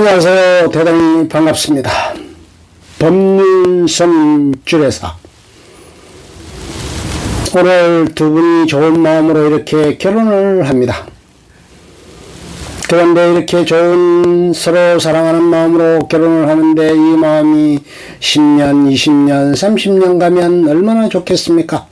안녕하세요. 대단히 반갑습니다. 법륜선 주례사. 오늘 두 분이 좋은 마음으로 이렇게 결혼을 합니다. 그런데 이렇게 좋은 서로 사랑하는 마음으로 결혼을 하는데 이 마음이 10년, 20년, 30년 가면 얼마나 좋겠습니까?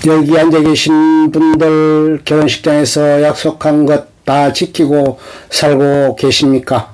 여기 앉아 계신 분들 결혼식장에서 약속한 것 다 지키고 살고 계십니까?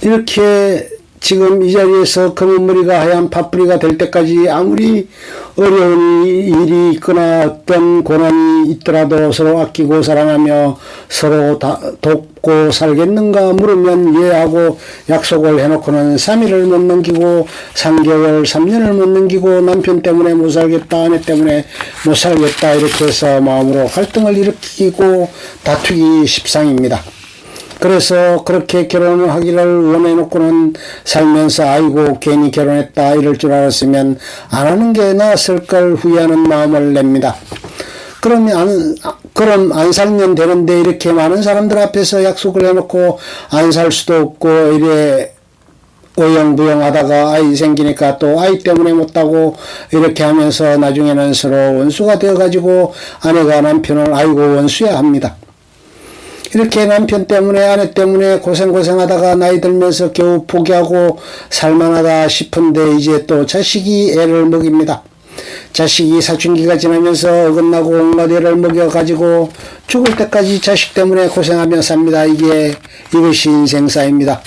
이렇게 지금 이 자리에서 검은 머리가 하얀 팥뿌리가 될 때까지 아무리 어려운 일이 있거나 어떤 고난이 있더라도 서로 아끼고 사랑하며 서로 돕고 살겠는가 물으면 예 하고 약속을 해놓고는 3일을 못 넘기고 3개월, 3년을 못 넘기고 남편 때문에 못 살겠다, 아내 때문에 못 살겠다 이렇게 해서 마음으로 갈등을 일으키고 다투기 십상입니다. 그래서 그렇게 결혼을 하기를 원해놓고는 살면서 아이고 괜히 결혼했다 이럴 줄 알았으면 안 하는 게 나았을 걸 후회하는 마음을 냅니다. 그럼 안 살면 되는데 이렇게 많은 사람들 앞에서 약속을 해놓고 안 살 수도 없고 이래 어영부영 하다가 아이 생기니까 또 아이 때문에 못하고 이렇게 하면서 나중에는 서로 원수가 되어가지고 아내가 남편을 아이고 원수야 합니다. 이렇게 남편 때문에 아내 때문에 고생하다가 나이 들면서 겨우 포기하고 살만하다 싶은데 이제 또 자식이 애를 먹입니다. 자식이 사춘기가 지나면서 어긋나고 온갖 애를 먹여가지고 죽을 때까지 자식 때문에 고생하며 삽니다. 이것이 인생사입니다.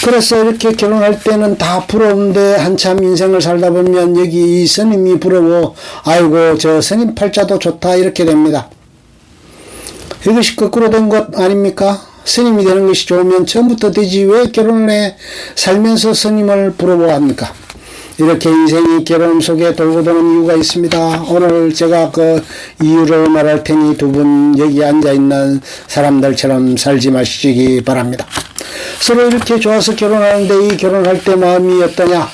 그래서 이렇게 결혼할 때는 다 부러운데 한참 인생을 살다 보면 여기 이 스님이 부러워 아이고 저 스님 팔자도 좋다 이렇게 됩니다. 이것이 거꾸로 된 것 아닙니까? 스님이 되는 것이 좋으면 처음부터 되지 왜 결혼을 해 살면서 스님을 부러워합니까? 이렇게 인생이 결혼 속에 돌고 도는 이유가 있습니다. 오늘 제가 그 이유를 말할 테니 두 분 여기 앉아있는 사람들처럼 살지 마시기 바랍니다. 서로 이렇게 좋아서 결혼하는데 이 결혼할 때 마음이 어떠냐?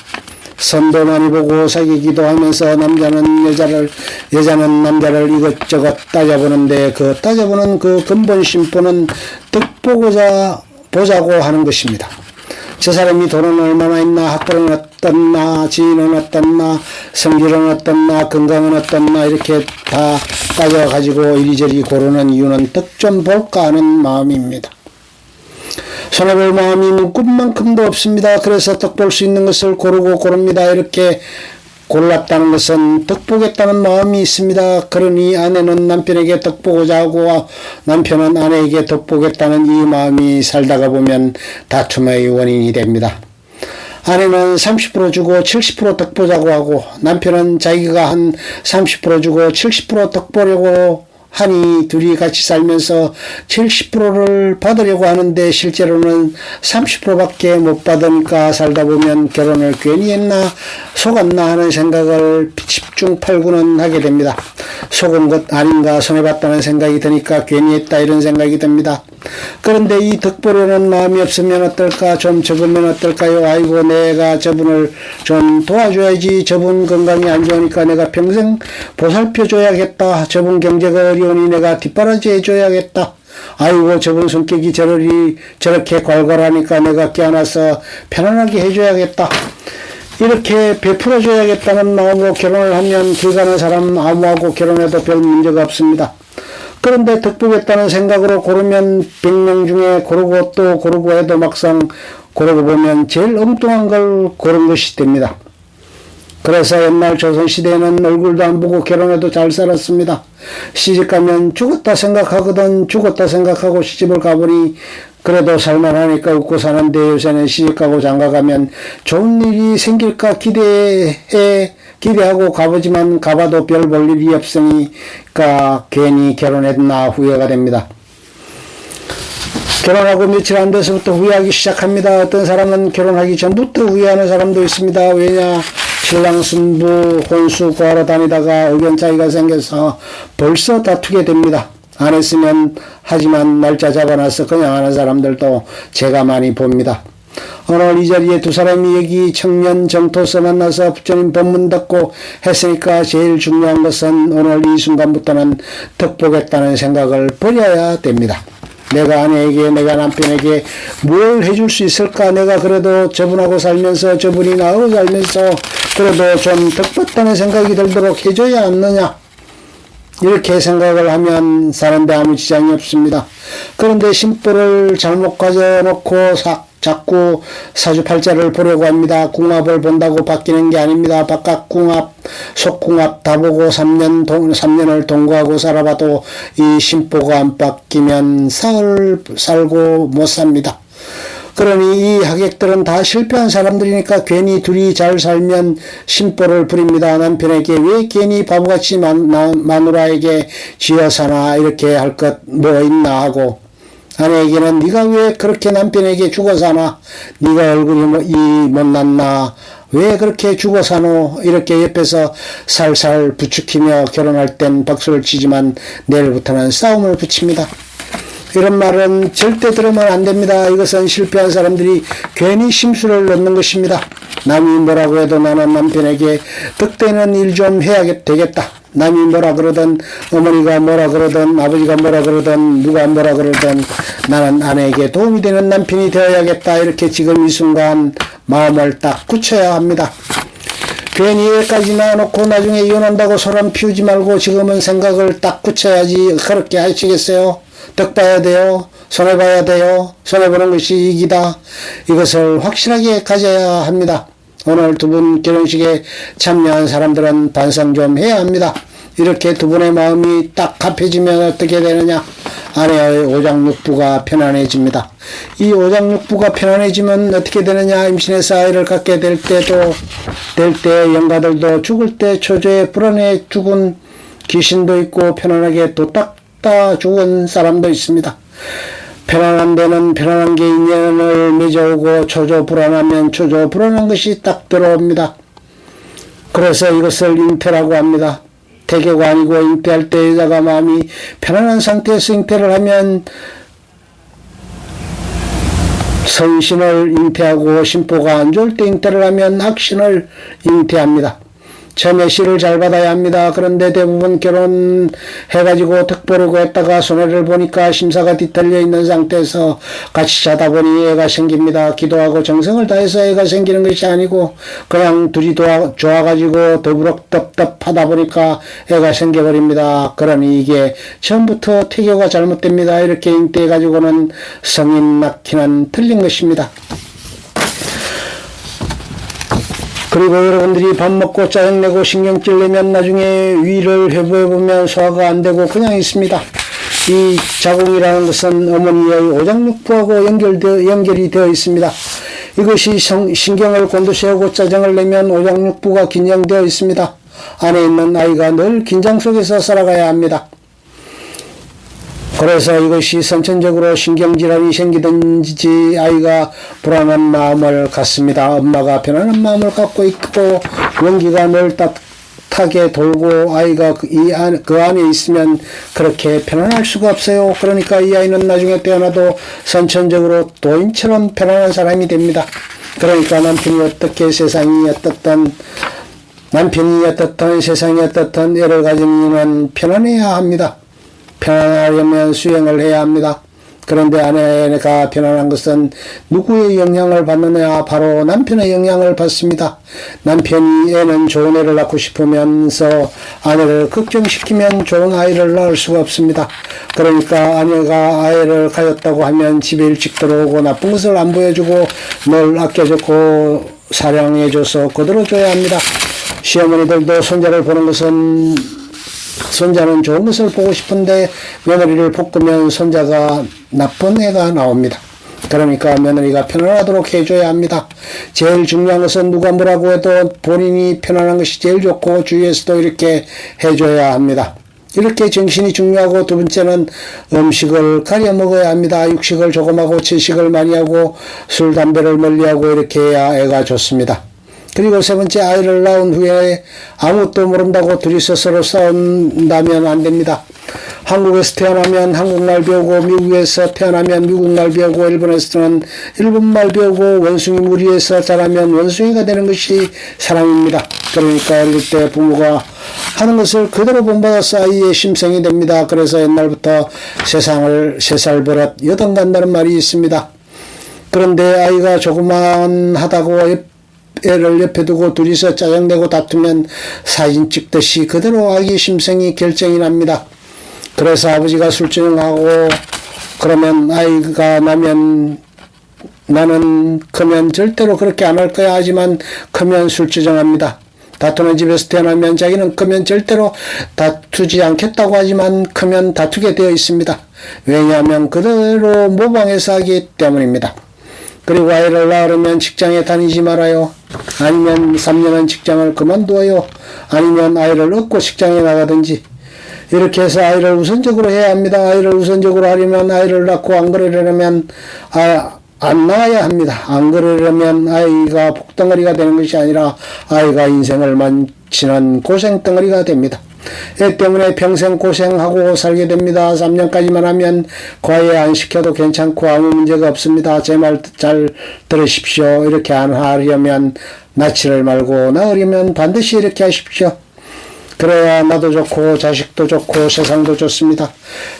선도 많이 보고 사귀기도 하면서 남자는 여자는 남자를 이것저것 따져보는데 그 따져보는 그 근본 심보는 보자고 하는 것입니다. 저 사람이 돈은 얼마나 있나, 학벌은 어떻나, 지인은 어떻나, 성질은 어떻나, 건강은 어떻나 이렇게 다 따져가지고 이리저리 고르는 이유는 덕 좀 볼까 하는 마음입니다. 손해볼 마음이 문구만큼도 없습니다. 그래서 덕 볼 수 있는 것을 고릅니다. 이렇게 골랐다는 것은 덕 보겠다는 마음이 있습니다. 그러니 아내는 남편에게 덕 보고자 하고 남편은 아내에게 덕 보겠다는 이 마음이 살다가 보면 다툼의 원인이 됩니다. 아내는 30% 주고 70% 덕 보자고 하고 남편은 자기가 한 30% 주고 70% 덕 보려고 하니 둘이 같이 살면서 70%를 받으려고 하는데 실제로는 30%밖에 못 받으니까 살다 보면 결혼을 괜히 했나 속았나 하는 생각을 10중 8구는 하게 됩니다. 속은 것 아닌가 손해봤다는 생각이 드니까 괜히 했다 이런 생각이 듭니다. 그런데 이 덕 보려는 마음이 없으면 어떨까? 좀 적으면 어떨까요? 아이고 내가 저분을 좀 도와줘야지. 저분 건강이 안 좋으니까 내가 평생 보살펴줘야겠다. 저분 경제가 어려우니 내가 뒷바라지 해줘야겠다. 아이고 저분 성격이 저렇게 괄괄하니까 내가 껴안아서 편안하게 해줘야겠다. 이렇게 베풀어줘야겠다는 마음으로 결혼을 하면 길 가는 사람 아무하고 결혼해도 별 문제가 없습니다. 그런데 덕 보겠다는 생각으로 고르면 100명 중에 고르고 또 고르고 해도 막상 고르고 보면 제일 엉뚱한 걸 고른 것이 됩니다. 그래서 옛날 조선시대에는 얼굴도 안 보고 결혼해도 잘 살았습니다. 시집가면 죽었다 생각하거든 죽었다 생각하고 시집을 가보니 그래도 살만하니까 웃고 사는데 요새는 시집가고 장가가면 좋은 일이 생길까 기대하고 가보지만 가봐도 별 볼 일이 없으니까 괜히 결혼했나 후회가 됩니다. 결혼하고 며칠 안 돼서부터 후회하기 시작합니다. 어떤 사람은 결혼하기 전부터 후회하는 사람도 있습니다. 왜냐? 신랑 신부 혼수 구하러 다니다가 의견 차이가 생겨서 벌써 다투게 됩니다. 안 했으면 하지만 날짜 잡아놔서 그냥 하는 사람들도 제가 많이 봅니다. 오늘 이 자리에 두 사람이 여기 청년 정토서 만나서 부처님 법문 듣고 했으니까 제일 중요한 것은 오늘 이 순간부터는 덕 보겠다는 생각을 버려야 됩니다. 내가 아내에게, 내가 남편에게 뭘 해줄 수 있을까? 내가 그래도 저분하고 살면서, 저분이 나하고 살면서 그래도 좀 덕받다는 생각이 들도록 해줘야 않느냐? 이렇게 생각을 하면 사는데 아무 지장이 없습니다. 그런데 심보를 잘못 가져놓고 자꾸 사주팔자를 보려고 합니다. 궁합을 본다고 바뀌는 게 아닙니다. 바깥 궁합, 속궁합 다 보고 3년을 동거하고 살아봐도 이 심보가 안 바뀌면 살고 못 삽니다. 그러니 이 하객들은 다 실패한 사람들이니까 괜히 둘이 잘 살면 심보를 부립니다. 남편에게 왜 괜히 바보같이 마누라에게 쥐어 사나 이렇게 할 것 뭐 있나 하고, 아내에게는 네가 왜 그렇게 남편에게 죽어 사나, 네가 얼굴이 못났나, 왜 그렇게 죽어 사노, 이렇게 옆에서 살살 부추기며 결혼할 땐 박수를 치지만 내일부터는 싸움을 붙입니다. 이런 말은 절대 들으면 안 됩니다. 이것은 실패한 사람들이 괜히 심술을 넣는 것입니다. 남이 뭐라고 해도 나는 남편에게 덕되는 일 좀 해야 되겠다. 남이 뭐라 그러든, 어머니가 뭐라 그러든, 아버지가 뭐라 그러든, 누가 뭐라 그러든 나는 아내에게 도움이 되는 남편이 되어야겠다. 이렇게 지금 이 순간 마음을 딱 굳혀야 합니다. 괜히 여기까지 나와놓고 나중에 이혼한다고 소란 피우지 말고 지금은 생각을 딱 굳혀야지. 그렇게 하시겠어요? 덕 봐야 돼요. 손해봐야 돼요. 손해보는 것이 이익이다. 이것을 확실하게 가져야 합니다. 오늘 두 분 결혼식에 참여한 사람들은 반성 좀 해야 합니다. 이렇게 두 분의 마음이 딱 합해지면 어떻게 되느냐? 아내의 오장육부가 편안해집니다. 이 오장육부가 편안해지면 어떻게 되느냐? 임신해서 아이를 갖게 될 때 영가들도 죽을 때 초조에 불안해 죽은 귀신도 있고 편안하게 또 딱 죽은 사람도 있습니다. 편안한 데는 편안한 게 인연을 맺어오고 초조 불안하면 초조 불안한 것이 딱 들어옵니다. 그래서 이것을 잉태라고 합니다. 태교가 아니고 잉태할 때 여자가 마음이 편안한 상태에서 잉태를 하면 선신을 잉태하고 심보가 안 좋을 때 잉태를 하면 악신을 잉태합니다. 처음에 씨를 잘 받아야 합니다. 그런데 대부분 결혼해가지고 덕 보려고 했다가 손해를 보니까 심사가 뒤틀려 있는 상태에서 같이 자다 보니 애가 생깁니다. 기도하고 정성을 다해서 애가 생기는 것이 아니고 그냥 둘이 좋아가지고 더부럭덥덥 하다 보니까 애가 생겨버립니다. 그러니 이게 처음부터 태교가 잘못됩니다. 이렇게 잉태해가지고는 성인 낳기는 틀린 것입니다. 그리고 여러분들이 밥 먹고 짜증내고 신경질 내면 나중에 위를 회복해보면 소화가 안 되고 그냥 있습니다. 이 자궁이라는 것은 어머니의 오장육부하고 연결이 되어 있습니다. 이것이 신경을 곤두세우고 짜증을 내면 오장육부가 긴장되어 있습니다. 안에 있는 아이가 늘 긴장 속에서 살아가야 합니다. 그래서 이것이 선천적으로 신경질환이 생기든지 아이가 불안한 마음을 갖습니다. 엄마가 편안한 마음을 갖고 있고 원기가 늘 따뜻하게 돌고 아이가 그 안에 있으면 그렇게 편안할 수가 없어요. 그러니까 이 아이는 나중에 태어나도 선천적으로 도인처럼 편안한 사람이 됩니다. 그러니까 남편이 어떻게 세상이 어떻든 세상이 어떻든 여러 가지 이유는 편안해야 합니다. 편안하려면 수행을 해야 합니다. 그런데 아내가 편안한 것은 누구의 영향을 받느냐? 바로 남편의 영향을 받습니다. 남편이 애는 좋은 애를 낳고 싶으면서 아내를 걱정시키면 좋은 아이를 낳을 수가 없습니다. 그러니까 아내가 아이를 가졌다고 하면 집에 일찍 들어오고 나쁜 것을 안 보여주고 늘 아껴주고 사랑해줘서 거들어줘야 합니다. 시어머니들도 손자를 보는 것은 손자는 좋은 것을 보고 싶은데 며느리를 볶으면 손자가 나쁜 애가 나옵니다. 그러니까 며느리가 편안하도록 해줘야 합니다. 제일 중요한 것은 누가 뭐라고 해도 본인이 편안한 것이 제일 좋고 주위에서도 이렇게 해줘야 합니다. 이렇게 정신이 중요하고 두 번째는 음식을 가려 먹어야 합니다. 육식을 조금 하고 채식을 많이 하고 술, 담배를 멀리하고 이렇게 해야 애가 좋습니다. 그리고 세 번째, 아이를 낳은 후에 아무것도 모른다고 둘이서 서로 싸운다면 안 됩니다. 한국에서 태어나면 한국말 배우고 미국에서 태어나면 미국말 배우고 일본에서는 일본말 배우고 원숭이 무리에서 자라면 원숭이가 되는 것이 사랑입니다. 그러니까 어릴 때 부모가 하는 것을 그대로 본받아서 아이의 심성이 됩니다. 그래서 옛날부터 세상을 3살 버릇 여동간다는 말이 있습니다. 그런데 아이가 조그만 하다고 애를 옆에 두고 둘이서 짜증내고 다투면 사진 찍듯이 그대로 아기 심성이 결정이 납니다. 그래서 아버지가 술주정하고 그러면 아이가 나면 나는 크면 절대로 그렇게 안 할 거야 하지만 크면 술주정합니다. 다투는 집에서 태어나면 자기는 크면 절대로 다투지 않겠다고 하지만 크면 다투게 되어 있습니다. 왜냐하면 그대로 모방해서 하기 때문입니다. 그리고 아이를 낳으려면 직장에 다니지 말아요. 아니면 3년은 직장을 그만두어요. 아니면 아이를 얻고 직장에 나가든지. 이렇게 해서 아이를 우선적으로 해야 합니다. 아이를 우선적으로 하려면 아이를 낳고 안 그러려면 안 낳아야 합니다. 안 그러려면 아이가 복덩어리가 되는 것이 아니라 아이가 인생을 망치는 고생덩어리가 됩니다. 애 때문에 평생 고생하고 살게 됩니다. 3년까지만 하면 과외 안 시켜도 괜찮고 아무 문제가 없습니다. 제 말 잘 들으십시오. 이렇게 안 하려면 낳지를 말고 낳으려면 반드시 이렇게 하십시오. 그래야 나도 좋고 자식도 좋고 세상도 좋습니다.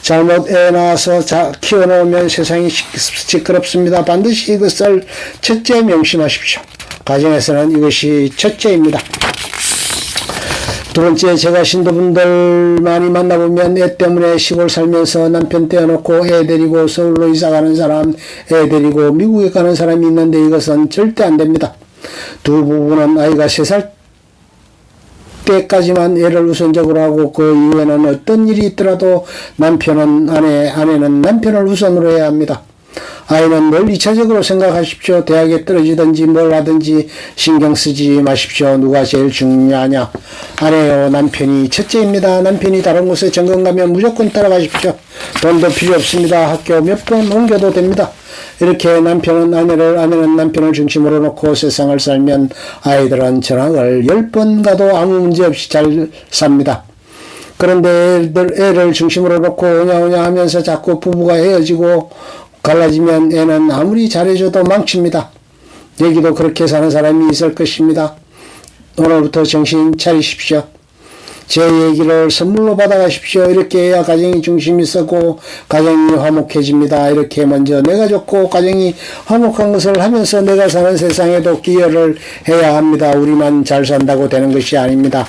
잘못 애 낳아서 키워놓으면 세상이 시끄럽습니다. 반드시 이것을 첫째 명심하십시오. 가정에서는 이것이 첫째입니다. 두 번째, 제가 신도분들 많이 만나보면 애 때문에 시골 살면서 남편 떼어놓고 애 데리고 서울로 이사가는 사람, 애 데리고 미국에 가는 사람이 있는데 이것은 절대 안 됩니다. 두 부부는 아이가 3살 때까지만 애를 우선적으로 하고 그 이후에는 어떤 일이 있더라도 남편은 아내는 남편을 우선으로 해야 합니다. 아이는 늘 2차적으로 생각하십시오. 대학에 떨어지든지 뭘 하든지 신경 쓰지 마십시오. 누가 제일 중요하냐? 아내요, 남편이 첫째입니다. 남편이 다른 곳에 전공 가면 무조건 따라가십시오. 돈도 필요 없습니다. 학교 몇 번 옮겨도 됩니다. 이렇게 남편은 아내는 남편을 중심으로 놓고 세상을 살면 아이들은 전학을 10번 가도 아무 문제 없이 잘 삽니다. 그런데 애를 중심으로 놓고 오냐오냐 하면서 자꾸 부부가 헤어지고 갈라지면 애는 아무리 잘해줘도 망칩니다. 여기도 그렇게 사는 사람이 있을 것입니다. 오늘부터 정신 차리십시오. 제 얘기를 선물로 받아가십시오. 이렇게 해야 가정이 중심이 서고 가정이 화목해집니다. 이렇게 먼저 내가 좋고 가정이 화목한 것을 하면서 내가 사는 세상에도 기여를 해야 합니다. 우리만 잘 산다고 되는 것이 아닙니다.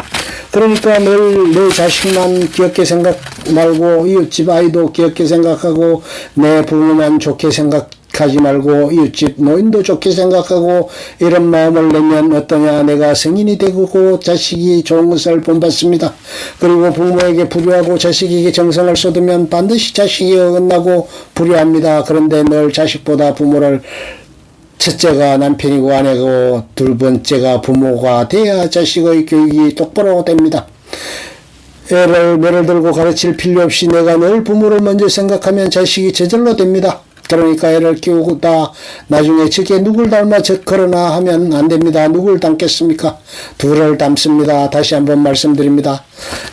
그러니까 늘 내 자식만 귀엽게 생각 말고 이웃집 아이도 귀엽게 생각하고 내 부모만 좋게 생각하지 말고 이웃집 노인도 좋게 생각하고 이런 마음을 내면 어떠냐. 내가 성인이 되고 자식이 좋은 것을 본받습니다. 그리고 부모에게 불효하고 자식에게 정성을 쏟으면 반드시 자식이 어긋나고 불효합니다. 그런데 늘 자식보다 부모를 첫째가 남편이고 아내고 두 번째가 부모가 돼야 자식의 교육이 똑바로 됩니다. 애를 매를 들고 가르칠 필요 없이 내가 늘 부모를 먼저 생각하면 자식이 저절로 됩니다. 그러니까 애를 키우다 나중에 저게 누굴 닮아 그러나 하면 안 됩니다. 누굴 닮겠습니까? 둘을 닮습니다. 다시 한번 말씀드립니다.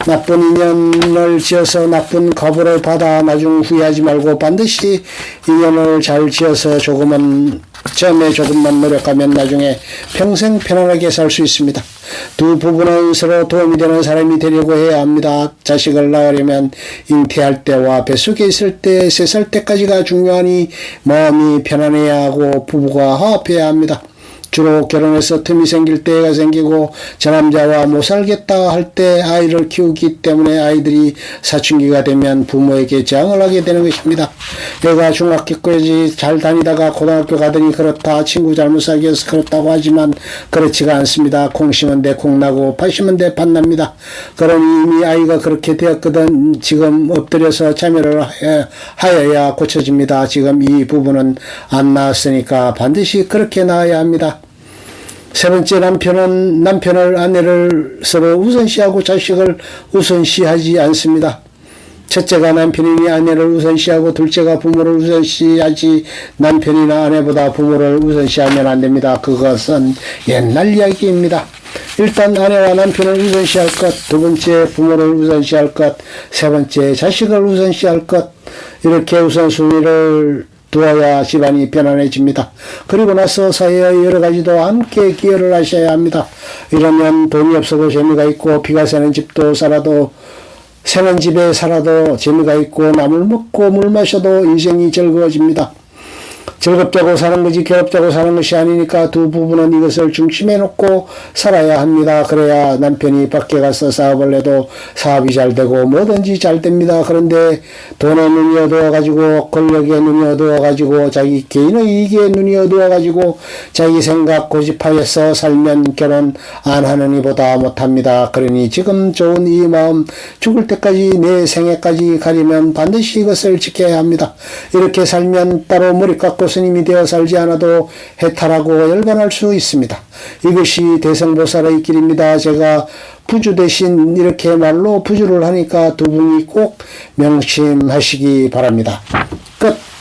나쁜 인연을 지어서 나쁜 거부를 받아 나중 후회하지 말고 반드시 인연을 잘 지어서 처음에 조금만 노력하면 나중에 평생 편안하게 살 수 있습니다. 두 부부는 서로 도움이 되는 사람이 되려고 해야 합니다. 자식을 낳으려면 잉태할 때와 뱃속에 있을 때 3살 때까지가 중요하니 마음이 편안해야 하고 부부가 화합해야 합니다. 주로 결혼해서 틈이 생길 때가 생기고 저 남자와 못 살겠다 할 때 아이를 키우기 때문에 아이들이 사춘기가 되면 부모에게 저항을 하게 되는 것입니다. 내가 중학교까지 잘 다니다가 고등학교 가더니 그렇다, 친구 잘못 사귀어서 그렇다고 하지만 그렇지가 않습니다. 콩 심은 데 콩 나고 팥 심은 데 팥 납니다. 그러니 이미 아이가 그렇게 되었거든 지금 엎드려서 참여를 하여야 고쳐집니다. 지금 이 부부는 안 낳았으니까 반드시 그렇게 낳아야 합니다. 세 번째, 남편을 아내를 서로 우선시하고 자식을 우선시하지 않습니다. 첫째가 남편이니 아내를 우선시하고 둘째가 부모를 우선시하지 남편이나 아내보다 부모를 우선시하면 안 됩니다. 그것은 옛날 이야기입니다. 일단 아내와 남편을 우선시할 것, 두 번째 부모를 우선시할 것, 세 번째 자식을 우선시할 것, 이렇게 우선순위를 두어야 집안이 편안해집니다. 그리고 나서 사회의 여러 가지도 함께 기여를 하셔야 합니다. 이러면 돈이 없어도 재미가 있고 비가 새는 집도 살아도 새는 집에 살아도 재미가 있고 나물 먹고 물 마셔도 인생이 즐거워집니다. 즐겁자고 사는 거지 괴롭자고 사는 것이 아니니까 두 부부는 이것을 중심에 놓고 살아야 합니다. 그래야 남편이 밖에 가서 사업을 해도 사업이 잘 되고 뭐든지 잘 됩니다. 그런데 돈에 눈이 어두워가지고 권력에 눈이 어두워가지고 자기 개인의 이익에 눈이 어두워가지고 자기 생각 고집하여서 살면 결혼 안 하는 이보다 못합니다. 그러니 지금 좋은 이 마음 죽을 때까지 내 생애까지 가리면 반드시 이것을 지켜야 합니다. 이렇게 살면 따로 머리 깎고 스님이 되어 살지 않아도 해탈하고 열반할 수 있습니다. 이것이 대성보살의 길입니다. 제가 부주 대신 이렇게 말로 부주를 하니까 두 분이 꼭 명심하시기 바랍니다. 끝.